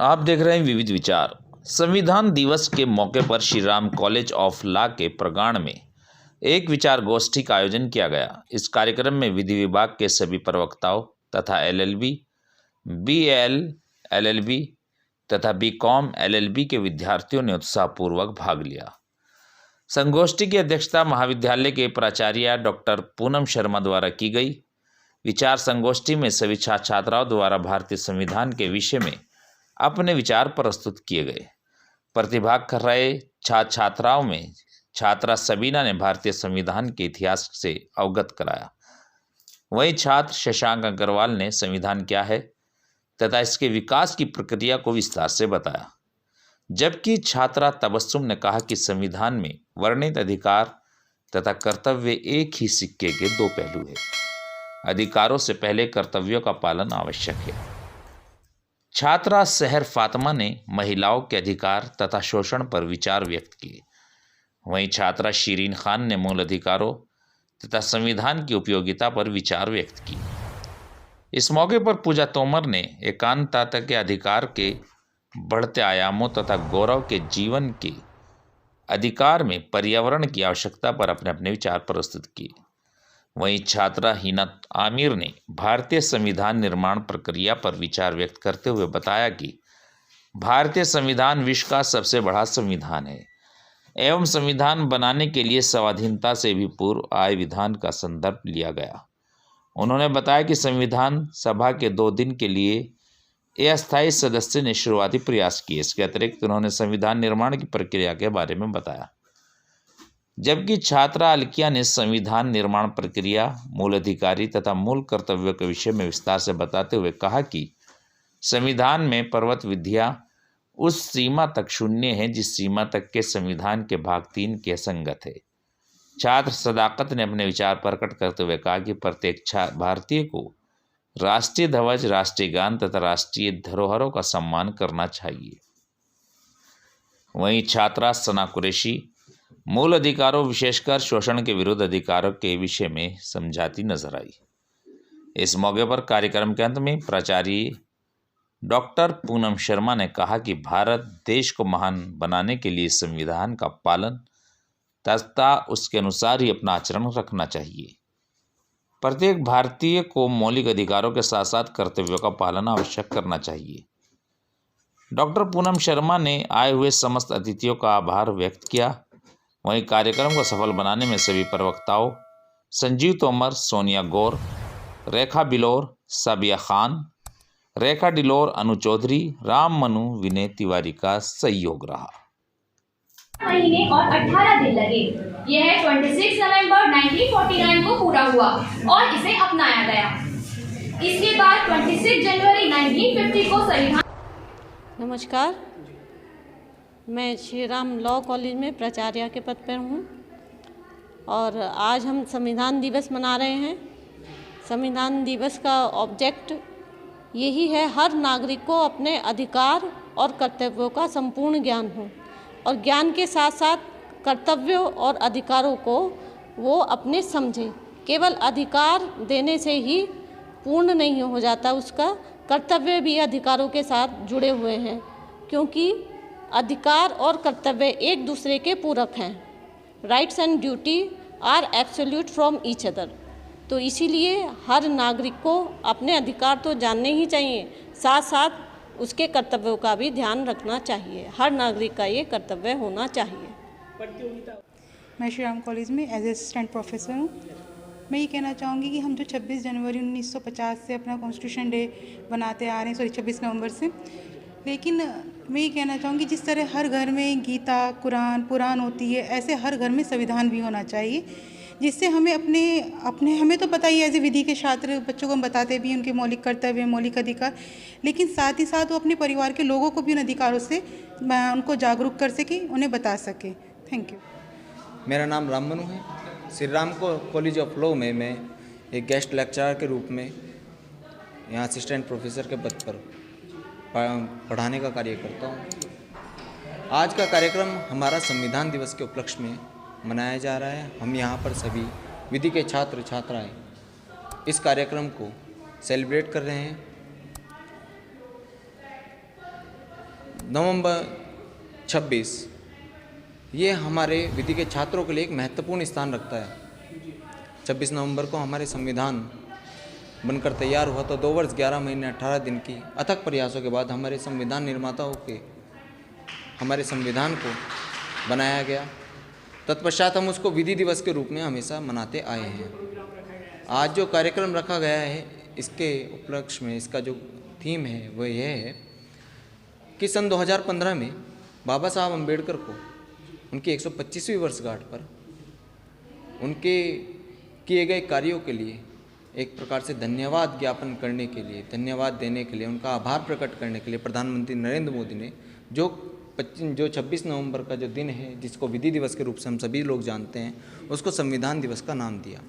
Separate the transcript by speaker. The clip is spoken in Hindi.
Speaker 1: आप देख रहे हैं विविध विचार। संविधान दिवस के मौके पर Shri Ram college of law के प्रांगण में एक विचार गोष्ठी का आयोजन किया गया। इस कार्यक्रम में विधि विभाग के सभी प्रवक्ताओं तथा एलएलबी, बीएल, एलएलबी तथा बीकॉम, एलएलबी के विद्यार्थियों ने उत्साहपूर्वक भाग लिया। संगोष्ठी की अध्यक्षता महाविद्यालय के प्राचार्य डॉक्टर पूनम शर्मा द्वारा की गई। विचार संगोष्ठी में सभी छात्र छात्राओं द्वारा भारतीय संविधान के विषय में अपने विचार प्रस्तुत किए गए। प्रतिभाग कर रहे छात्र छात्राओं में छात्रा सबीना ने भारतीय संविधान के इतिहास से अवगत कराया। वहीं छात्र शशांक अग्रवाल ने संविधान क्या है तथा इसके विकास की प्रक्रिया को विस्तार से बताया, जबकि छात्रा तबस्सुम ने कहा कि संविधान में वर्णित अधिकार तथा कर्तव्य एक ही सिक्के के दो पहलू हैं। अधिकारों से पहले कर्तव्यों का पालन आवश्यक है। छात्रा सहर फातिमा ने महिलाओं के अधिकार तथा शोषण पर विचार व्यक्त किए। वहीं छात्रा शीरीन खान ने मूल अधिकारों तथा संविधान की उपयोगिता पर विचार व्यक्त की। इस मौके पर पूजा तोमर ने एकांतता के अधिकार के बढ़ते आयामों तथा गौरव के जीवन के अधिकार में पर्यावरण की आवश्यकता पर अपने अपने विचार प्रस्तुत किए। वहीं छात्रा हिना आमिर ने भारतीय संविधान निर्माण प्रक्रिया पर विचार व्यक्त करते हुए बताया कि भारतीय संविधान विश्व का सबसे बड़ा संविधान है एवं संविधान बनाने के लिए स्वाधीनता से भी पूर्व आए विधान का संदर्भ लिया गया। उन्होंने बताया कि संविधान सभा के 2 दिन के लिए अस्थायी सदस्य ने शुरुआती प्रयास किए। इसके अतिरिक्त उन्होंने संविधान निर्माण की प्रक्रिया के बारे में बताया, जबकि छात्रा अलकिया ने संविधान निर्माण प्रक्रिया, मूल अधिकारी तथा मूल कर्तव्यों के विषय में विस्तार से बताते हुए कहा कि संविधान में पर्वत विधियां उस सीमा तक शून्य है जिस सीमा तक के संविधान के भाग 3 के संगत है। छात्र सदाकत ने अपने विचार प्रकट करते हुए कहा कि प्रत्येक भारतीय को राष्ट्रीय ध्वज, राष्ट्रीय गान तथा राष्ट्रीय धरोहरों का सम्मान करना चाहिए। वहीं छात्रा सना कुरैशी मूल अधिकारों, विशेषकर शोषण के विरुद्ध अधिकारों के विषय में समझाती नजर आई। इस मौके पर कार्यक्रम के अंत में प्राचार्य डॉक्टर पूनम शर्मा ने कहा कि भारत देश को महान बनाने के लिए संविधान का पालन तथा उसके अनुसार ही अपना आचरण रखना चाहिए। प्रत्येक भारतीय को मौलिक अधिकारों के साथ साथ कर्तव्यों का पालन आवश्यक करना चाहिए। डॉक्टर पूनम शर्मा ने आए हुए समस्त अतिथियों का आभार व्यक्त किया। वहीं कार्यक्रम को सफल बनाने में सभी प्रवक्ताओं संजीव तोमर, सोनिया गौर, रेखा बिलोर, साबिया खान, रेखा डिलोर, अनु चौधरी, राम मनु, विनय तिवारी का सहयोग रहा।
Speaker 2: महीने और 18 दिन लगे। यह 26 नवंबर 1949 को पूरा हुआ और इसे अपनाया गया। इसके बाद 26 जनवरी 1950 को संविधान।
Speaker 3: नमस्कार, मैं श्री राम लॉ कॉलेज में प्राचार्य के पद पर हूँ और आज हम संविधान दिवस मना रहे हैं। संविधान दिवस का ऑब्जेक्ट यही है, हर नागरिक को अपने अधिकार और कर्तव्यों का संपूर्ण ज्ञान हो और ज्ञान के साथ साथ कर्तव्यों और अधिकारों को वो अपने समझे। केवल अधिकार देने से ही पूर्ण नहीं हो जाता, उसका कर्तव्य भी अधिकारों के साथ जुड़े हुए हैं, क्योंकि अधिकार और कर्तव्य एक दूसरे के पूरक हैं। Rights and duty are absolute from each other. तो इसीलिए हर नागरिक को अपने अधिकार तो जानने ही चाहिए, साथ साथ उसके कर्तव्यों का भी ध्यान रखना चाहिए। हर नागरिक का ये कर्तव्य होना चाहिए।
Speaker 4: मैं श्री राम कॉलेज में एज असिस्टेंट प्रोफेसर हूँ। मैं ये कहना चाहूँगी कि हम जो 26 जनवरी 1950 से अपना कॉन्स्टिट्यूशन डे बनाते आ रहे हैं, 26 नवंबर से, लेकिन मैं ये कहना चाहूँगी जिस तरह हर घर में गीता, कुरान, पुराण होती है, ऐसे हर घर में संविधान भी होना चाहिए, जिससे हमें हमें तो पता ही है, एज ए विधि के छात्र बच्चों को हम बताते भी उनके मौलिक कर्तव्य, मौलिक अधिकार, लेकिन साथ ही साथ वो अपने परिवार के लोगों को भी उन अधिकारों से उनको जागरूक कर सके, उन्हें बता सके। Thank you.
Speaker 5: मेरा नाम राम मनु है। Shri Ram college of law में मैं एक गेस्ट लेक्चरर के रूप में यहाँ असिस्टेंट प्रोफेसर के पद पर पढ़ाने का कार्य करता हूँ। आज का कार्यक्रम हमारा संविधान दिवस के उपलक्ष्य में मनाया जा रहा है। हम यहाँ पर सभी विधि के छात्र छात्राएं इस कार्यक्रम को सेलिब्रेट कर रहे हैं। नवंबर 26 ये हमारे विधि के छात्रों के लिए एक महत्वपूर्ण स्थान रखता है। 26 नवंबर को हमारे संविधान बनकर तैयार हुआ तो 2 वर्ष 11 महीने 18 दिन की अथक प्रयासों के बाद हमारे संविधान निर्माताओं के हमारे संविधान को बनाया गया। तत्पश्चात हम उसको विधि दिवस के रूप में हमेशा मनाते आए हैं। आज जो कार्यक्रम रखा गया है इसके उपलक्ष्य में इसका जो थीम है वह यह है कि सन 2015 में बाबा साहब अम्बेडकर को उनकी 125वीं वर्षगांठ पर उनके किए गए कार्यों के लिए एक प्रकार से धन्यवाद ज्ञापन करने के लिए, धन्यवाद देने के लिए, उनका आभार प्रकट करने के लिए प्रधानमंत्री नरेंद्र मोदी ने जो 26 नवंबर का जो दिन है जिसको विधि दिवस के रूप से हम सभी लोग जानते हैं उसको संविधान दिवस का नाम दिया।